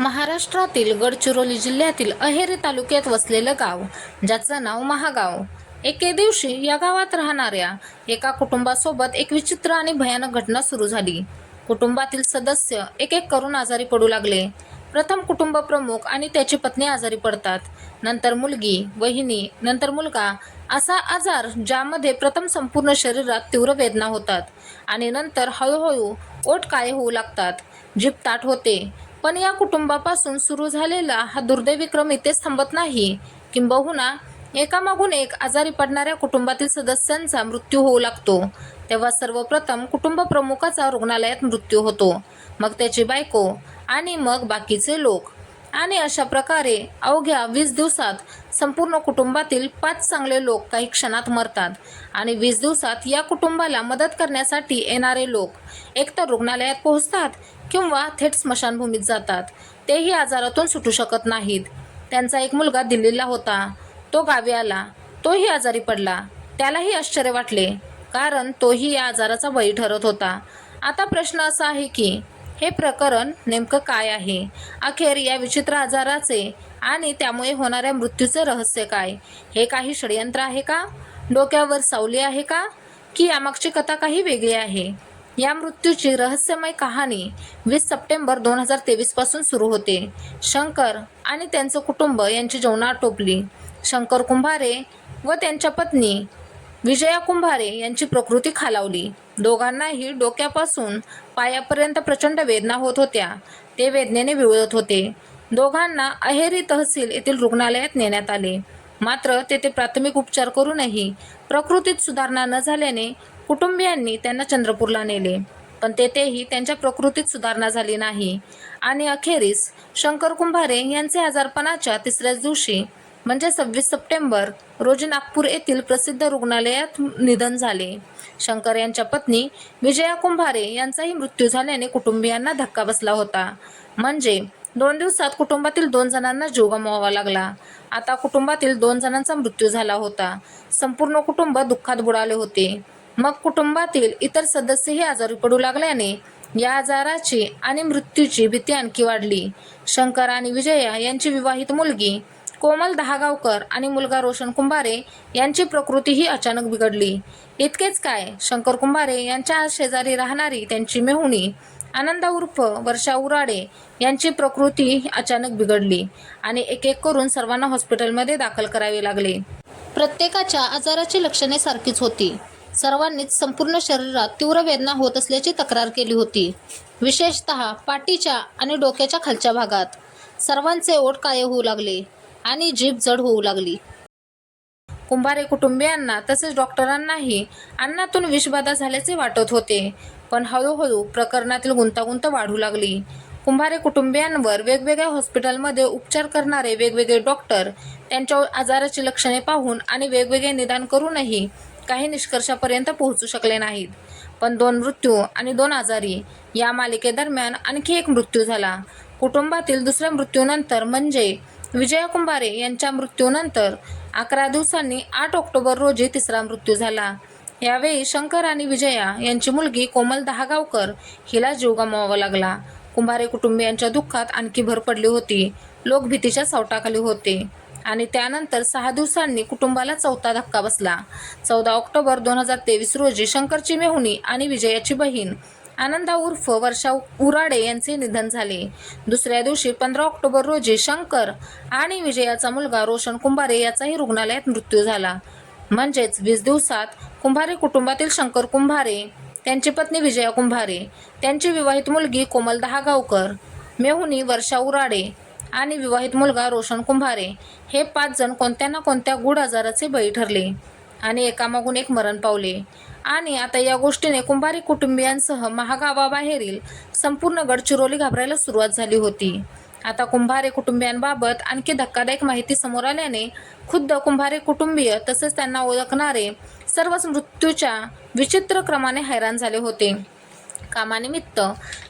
महाराष्ट्रातील गडचिरोली जिल्ह्यातील अहेरी तालुक्यात वसलेलं गाव, ज्याचं नाव महागाव. एके दिवशी या गावात राहणाऱ्या एका कुटुंबासोबत एक विचित्र आणि भयानक घटना सुरू झाली. कुटुंबातील सदस्य एक एक करून आजारी पडू लागले. प्रथम कुटुंब प्रमुख आणि त्याची पत्नी आजारी पडतात, नंतर मुलगी, वहिनी, नंतर मुलगा. असा आजार ज्यामध्ये प्रथम संपूर्ण शरीरात तीव्र वेदना होतात आणि नंतर हळूहळू ओठ काळे होऊ लागतात, जीभ ताठ होते. पण या कुटुंबापासून सुरू झालेला हा दुर्दैवी क्रम इथेच थांबत नाही. किंबहुना एकामागून एक आजारी पडणाऱ्या कुटुंबातील सदस्यांचा मृत्यू होऊ लागतो. तेव्हा सर्वप्रथम कुटुंब प्रमुखाचा रुग्णालयात मृत्यू होतो, मग त्याची बायको आणि मग बाकीचे लोक. आणि अशा प्रकारे अवघ्या 20 दिवसात संपूर्ण कुटुंबातील 5 चांगले लोक काही क्षणात मरतात. आणि 20 दिवसात या कुटुंबाला मदत करण्यासाठी येणारे लोक एकतर रुग्णालयात पोहोचतात किंवा थेट स्मशानभूमीत जातात. तेही आजारातून सुटू शकत नाहीत. त्यांचा एक मुलगा दिल्लीला होता. तो गावी आला. तोही आजारी पडला. त्यालाही आश्चर्य वाटले, कारण तोही या आजाराचा बळी ठरत होता. आता प्रश्न असा आहे की हे प्रकरण नेमकं काय आहे? अखेर या विचित्र आजाराचे आणि त्यामुळे होणाऱ्या मृत्यूचे रहस्य काय? हे काही षडयंत्र आहे का? डोक्यावर सावली आहे का? की यामागची कथा काही वेगळी आहे? या मृत्यूची रहस्यमय कहाणी 20 सप्टेंबर 2023 पासून सुरू होते. शंकर आणि त्यांचं कुटुंब यांची जेवणं आटोपली. शंकर कुंभारे व त्यांच्या पत्नी विजया कुंभारे यांची प्रकृती खालावली. दोघांनाही डोक्यापासून पायापर्यंत प्रचंड वेदना होत होत्या. ते वेदनेने विवळत होते. दोघांना अहेरी तहसील येथील रुग्णालयात नेण्यात आले. मात्र तेथे प्राथमिक उपचार करूनही प्रकृतीत सुधारणा न झाल्याने कुटुंबियांनी त्यांना चंद्रपूरला नेले. पण तेथेही त्यांच्या प्रकृतीत सुधारणा झाली नाही. आणि अखेरीस शंकर कुंभारे यांचे आजारपणाच्या 3ऱ्याच दिवशी म्हणजे 26 सप्टेंबर रोजी नागपूर येथील प्रसिद्ध रुग्णालयात निधन झाले. शंकर यांच्या पत्नी विजया कुंभारे यांचाही मृत्यू झाल्याने कुटुंबियांना धक्का बसला होता. म्हणजे 2 दिवसात कुटुंबातील 2 जणांना जीव गमवावा लागला. आता कुटुंबातील 2 जणांचा मृत्यू झाला होता. संपूर्ण कुटुंब दुःखात बुडाले होते. मग कुटुंबातील इतर सदस्यही आजारी पडू लागल्याने या आजाराची आणि मृत्यूची भीती आणखी वाढली. शंकर आणि विजया यांची विवाहित मुलगी कोमल दहागावकर आणि मुलगा रोशन कुंभारे यांची प्रकृतीही अचानक बिघडली. इतकेच काय, शंकर कुंभारे यांच्या शेजारी राहणारी त्यांची मेहुणी आनंदा उर्फ वर्षा उराडे यांची प्रकृती अचानक बिघडली आणि एक एक करून सर्वांना हॉस्पिटलमध्ये दाखल करावे लागले. प्रत्येकाच्या आजाराची लक्षणे सारखीच होती. सर्वांनीच संपूर्ण शरीरात तीव्र वेदना होत असल्याची तक्रार केली होती. विशेषतः पाठीच्या आणि डोक्याच्या खालच्या भागात. सर्वांचे ओठ काळे होऊ लागले आणि जीभ जड होऊ लागली. कुंभारे कुटुंबियांना तसेच डॉक्टरांनाही अन्नातून विषबाधा झाल्याचे वाटत होते. पण हळूहळू प्रकरणातील गुंतागुंत वाढू लागली. कुंभारे कुटुंबियांवर वेगवेगळ्या हॉस्पिटलमध्ये उपचार करणारे वेगवेगळे डॉक्टर त्यांच्या आजाराची लक्षणे पाहून आणि वेगवेगळे निदान करूनही काही निष्कर्षापर्यंत पोहोचू शकले नाहीत. पण 2 मृत्यू आणि 2 आजारी या मालिकेदरम्यान आणखी एक मृत्यू झाला. कुटुंबातील दुसऱ्या मृत्यूनंतर म्हणजे विजया कुंभारे यांच्या मृत्यूनंतर 11 दिवसांनी 8 ऑक्टोबर रोजी 3रा मृत्यू झाला. यावेळी शंकर आणि विजया यांची मुलगी कोमल दहागावकर हिला जीव गमवावा लागला. कुंभारे कुटुंबियांच्या दुःखात आणखी भर पडली होती. लोक भीतीच्या सावटाखाली होते. आणि त्यानंतर 6 दिवसांनी कुटुंबाला 4था धक्का बसला. 14 ऑक्टोबर 2023 रोजी शंकरची मेहुणी आणि विजयाची बहीण आनंदा उर्फ वर्षा उराडे यांचे निधन झाले. दुसऱ्या दिवशी 15 ऑक्टोबर रोजी शंकर आणि विजयाचा मुलगा रोशन कुंभारे याचाही रुग्णालयात मृत्यू झाला. म्हणजेच 20 दिवसात कुंभारे कुटुंबातील शंकर कुंभारे, त्यांची पत्नी विजया कुंभारे, त्यांची विवाहित मुलगी कोमल दहागावकर, मेहुणी वर्षा उराडे आणि विवाहित मुलगा रोशन कुंभारे हे 5 जण कोणत्या ना कोणत्या गूढ आजाराचे बळी ठरले आणि एकामागून एक मरण पावले. आणि आता या गोष्टीने कुंभारे कुटुंबियांसह महागावाबाहेरील संपूर्ण गडचिरोली घाबरायला सुरुवात झाली होती. आता कुंभारे कुटुंबियांबाबत आणखी धक्कादायक माहिती समोर आल्याने खुद्द कुंभारे कुटुंबीय तसेच त्यांना ओळखणारे सर्वच मृत्यूच्या विचित्र क्रमाने हैराण झाले होते. कामानिमित्त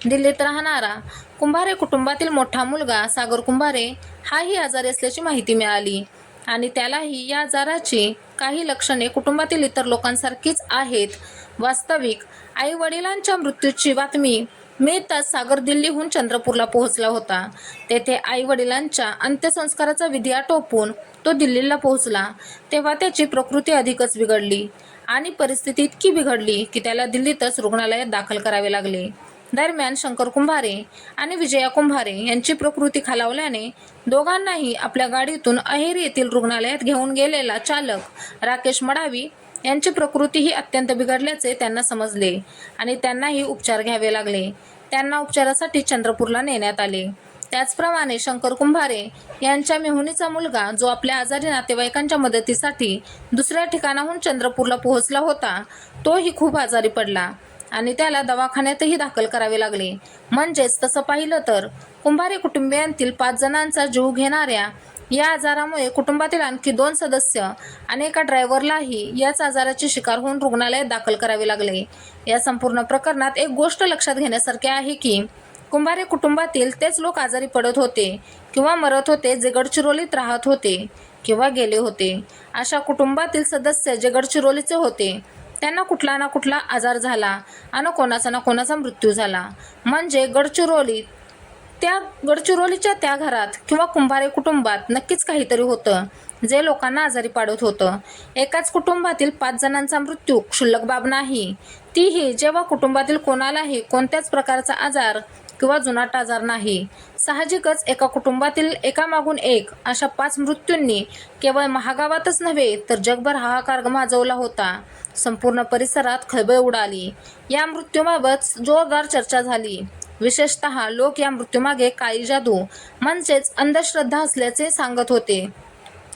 दिल्लीत राहणारा कुंभारे कुटुंबातील मोठा मुलगा सागर कुंभारे हाही आजारी असल्याची माहिती मिळाली आणि त्यालाही या आजाराची काही लक्षणे कुटुंबातील इतर लोकांसारखीच आहेत. वास्तविक आई वडिलांच्या मृत्यूची बातमी मी तर सागर दिल्लीहून चंद्रपूरला पोहोचला होता. तेथे आई वडिलांच्या अंत्यसंस्काराचा विधी आटोपून तो दिल्लीला पोहोचला तेव्हा त्याची प्रकृती अधिकच बिघडली आणि परिस्थिती इतकी बिघडली की त्याला दिल्लीतच रुग्णालयात दाखल करावे लागले. दरम्यान शंकर कुंभारे आणि विजया कुंभारे यांची प्रकृती खालावल्याने दोघांनाही आपल्या गाडीतून अहेरी येथील रुग्णालयात घेऊन गेलेला चालक राकेश मडावी यांची प्रकृतीही अत्यंत बिघडल्याचे त्यांना समजले आणि त्यांनाही उपचार घ्यावे लागले. त्यांना उपचारासाठी चंद्रपूरला नेण्यात आले. त्याचप्रमाणे शंकर कुंभारे यांच्या मेहुणीचा मुलगा जो आपल्या आजारी नातेवाईकांच्या मदतीसाठी दुसऱ्या ठिकाणाहून चंद्रपूरला पोहोचला होता तोही खूप आजारी पडला आणि त्याला दवाखान्यातही दाखल करावे लागले. म्हणजेच तसं पाहिलं तर कुंभारे कुटुंबियांतील 5 जणांचा जीव घेणाऱ्या या आजारामुळे कुटुंबातील आणखी 2 सदस्य आणि एका ड्रायव्हरलाही याच आजाराची शिकार होऊन रुग्णालयात दाखल करावे लागले. या संपूर्ण प्रकरणात एक गोष्ट लक्षात घेण्यासारखी आहे की कुंभारे कुटुंबातील तेच लोक आजारी पडत होते किंवा मरत होते जे गडचिरोलीत राहत होते किंवा गेले होते. अशा कुटुंबातील सदस्य जे गडचिरोलीचे होते त्यांना कुठला ना कुठला आजार झाला आणि कोणाचा ना कोणाचा मृत्यू झाला. म्हणजे गडचिरोलीच्या त्या घरात किंवा कुंभारे कुटुंबात नक्कीच काहीतरी होतं जे लोकांना आजारी पाडत होतं. एकाच कुटुंबातील 5 जणांचा मृत्यू क्षुल्लक बाब नाही, तीही जेव्हा कुटुंबातील कोणालाही कोणत्याच प्रकारचा आजार किंवा जुनाट आजार नाही. साहजिकच एका कुटुंबातील एकामागून एक अशा 5 मृत्यूंनी केवळ महागावातच नव्हे तर जगभर हाहाकार माजवला होता. संपूर्ण परिसरात खळबळ उडाली. या मृत्यूबाबत जोरदार चर्चा झाली. विशेषतः लोक या मृत्यूमागे काळी जादू म्हणजेच अंधश्रद्धा असल्याचे सांगत होते.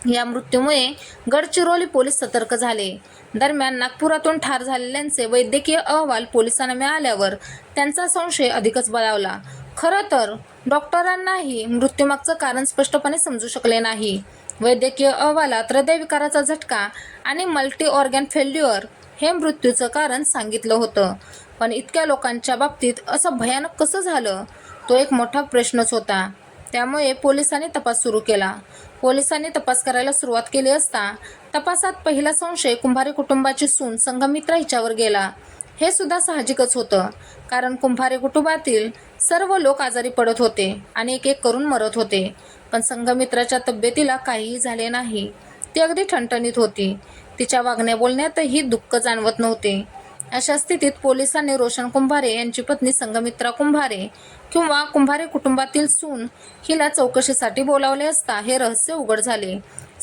या मृत्यूमुळे गडचिरोली पोलीस सतर्क झाले. दरम्यान नागपुरातून ठार झालेल्यांचे वैद्यकीय अहवाल पोलिसांना मिळाल्यावर त्यांचा संशय अधिकच बळावला. खरं तर डॉक्टरांनाही मृत्यूमागचं कारण स्पष्टपणे समजू शकले नाही. वैद्यकीय अहवालात हृदयविकाराचा झटका आणि मल्टी ऑर्गन फेल्युअर हे मृत्यूचं कारण सांगितलं होतं. पण इतक्या लोकांच्या बाबतीत असं भयानक कसं झालं तो एक मोठा प्रश्नच होता. त्यामुळे पोलिसांनी तपास सुरू केला. पोलिसांनी तपास करायला सुरुवात केली असता तपासात पहिला संशय कुंभारे कुटुंबाची सून संघमित्रा हिच्यावर गेला. हे सुद्धा साहजिकच होतं कारण कुंभारे कुटुंबातील सर्व लोक आजारी पडत होते आणि एक एक करून मरत होते. पण संघमित्राच्या तब्येतीला काहीही झाले नाही. ती अगदी ठणठणीत होती. तिच्या वागण्या बोलण्यातही दुःख जाणवत नव्हते. अशा स्थितीत पोलिसांनी रोशन कुंभारे यांची पत्नी संघमित्रा कुंभारे किंवा कुंभारे कुटुंबातील सून हिला चौकशीसाठी बोलावले असता हे रहस्य उघड झाले.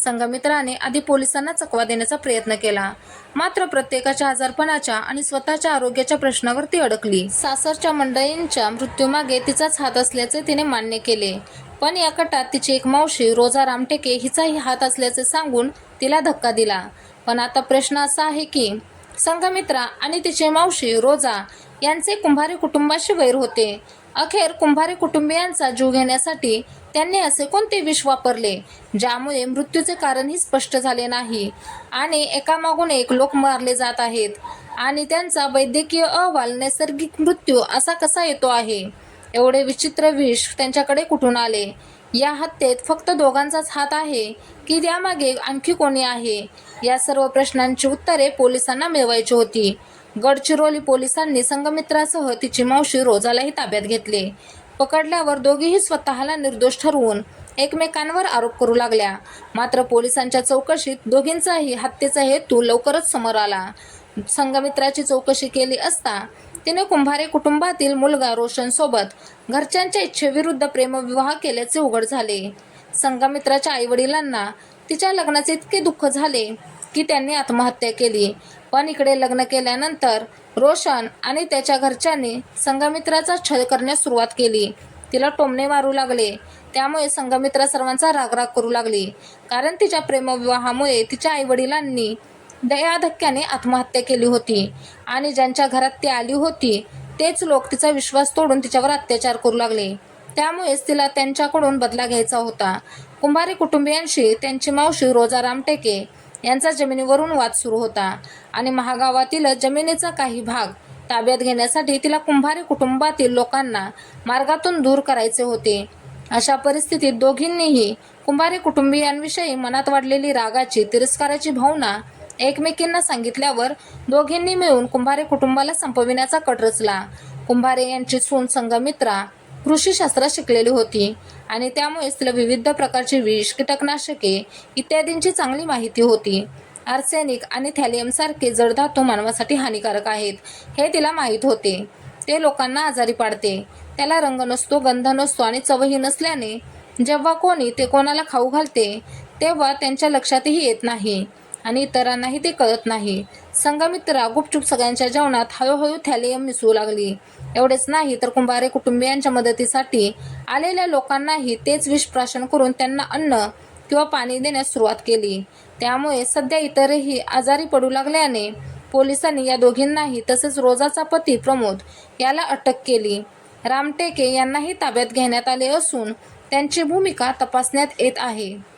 संघमित्राने आधी पोलिसांना चकवा देण्याचा प्रयत्न केला, मात्र प्रत्येकाच्या आजारपणाच्या आणि स्वतःच्या आरोग्याच्या प्रश्नावर ती अडकली. सासरच्या मंडळींच्या मृत्यूमागे तिचाच हात असल्याचे तिने मान्य केले. पण या कटात तिची एक मावशी रोजा रामटेके हिचाही हात असल्याचे सांगून तिला धक्का दिला. पण आता प्रश्न असा आहे की संघमित्रा आणि तिचे मावशी रोजा यांचे कुंभारे कुटुंबाशी वैर होते. अखेर कुंभारे कुटुंबियांचा जीव घेण्यासाठी त्यांनी असे कोणते विष वापरले ज्यामुळे मृत्यूचे कारणही स्पष्ट झाले नाही आणि एकामागून एक लोक मारले जात आहेत आणि त्यांचा वैद्यकीय अहवाल नैसर्गिक मृत्यू असा कसा येतो आहे. एवढे विचित्र विष त्यांच्याकडे कुठून आले. या हत्येत फक्त दोघांचाच हात आहे की त्यामागे आणखी कोणी आहे. या सर्व प्रश्नांची उत्तरे पोलिसांना मिळवायची होती. गडचिरोली पोलिसांनी संघमित्रासह तिची मावशी रोजालाही ताब्यात घेतले. पकडल्यावर दोघीही स्वतःला निर्दोष ठरवून एकमेकांवर आरोप करू लागल्या. मात्र पोलिसांच्या चौकशीत दोघींचाही हत्येचा हेतू लवकरच समोर आला. संघमित्राची चौकशी केली असता तिने कुंभारे कुटुंबातील मुलगा रोशन सोबत घरच्यांच्या इच्छेविरुद्ध प्रेमविवाह केल्याचे उघड झाले. संघमित्राच्या आईवडिलांना तिच्या लग्नाचे इतके दुःख झाले की त्यांनी आत्महत्या केली. पण इकडे लग्न केल्यानंतर रोशन आणि त्याच्या घरच्यांनी संघमित्राचा छळ करण्यास सुरुवात केली. तिला टोमणे मारू लागले. त्यामुळे संघमित्रा सर्वांचा रागराग करू लागली कारण तिच्या प्रेमविवाहामुळे तिच्या आईवडिलांनी या धक्क्याने आत्महत्या केली होती आणि ज्यांच्या घरात ती आली होती तेच लोक तिचा विश्वास तोडून तिच्यावर अत्याचार करू लागले. त्यामुळेच तिला त्यांच्याकडून बदला घ्यायचा होता. कुंभारे कुटुंबियांशी त्यांची मावशी रोजा रामटेके यांचा जमिनीवरून वाद सुरू होता आणि महागावातील जमिनीचा काही भाग ताब्यात घेण्यासाठी तिला कुंभारे कुटुंबातील लोकांना मार्गातून दूर करायचे होते. अशा परिस्थितीत दोघींनीही कुंभारे कुटुंबियांविषयी मनात वाढलेली रागाची तिरस्काराची भावना एकमेकींना सांगितल्यावर दोघींनी मिळून कुंभारे कुटुंबाला संपविण्याचा कट रचला. कुंभारे यांची सून संघमित्रा कृषीशास्त्र शिकलेली होती आणि त्यामुळेच तिला विविध प्रकारची विष, कीटकनाशके इत्यादींची चांगली माहिती होती. आर्सेनिक आणि थॅलियम सारखे जड धातू मानवासाठी हानिकारक आहेत हे तिला माहीत होते. ते लोकांना आजारी पाडते. त्याला रंग नसतो, गंध नसतो आणि चवही नसल्याने जेव्हा कोणी ते कोणाला खाऊ घालते तेव्हा त्यांच्या लक्षातही येत नाही आणि इतरांनाही ते कळत नाही. संघमित्रा गुपचूप सगळ्यांच्या जेवणात हळूहळू थॅलियम मिसळू लागली. एवढेच नाही तर कुंभारे कुटुंबियांच्या मदतीसाठी आलेल्या लोकांनाही तेच विष प्राशन करून त्यांना अन्न किंवा पाणी देण्यास सुरुवात केली. त्यामुळे सध्या इतरही आजारी पडू लागल्याने पोलिसांनी या दोघींनाही तसेच रोजाचा पती प्रमोद याला अटक केली. रामटेके यांनाही ताब्यात घेण्यात आले असून त्यांची भूमिका तपासण्यात येत आहे.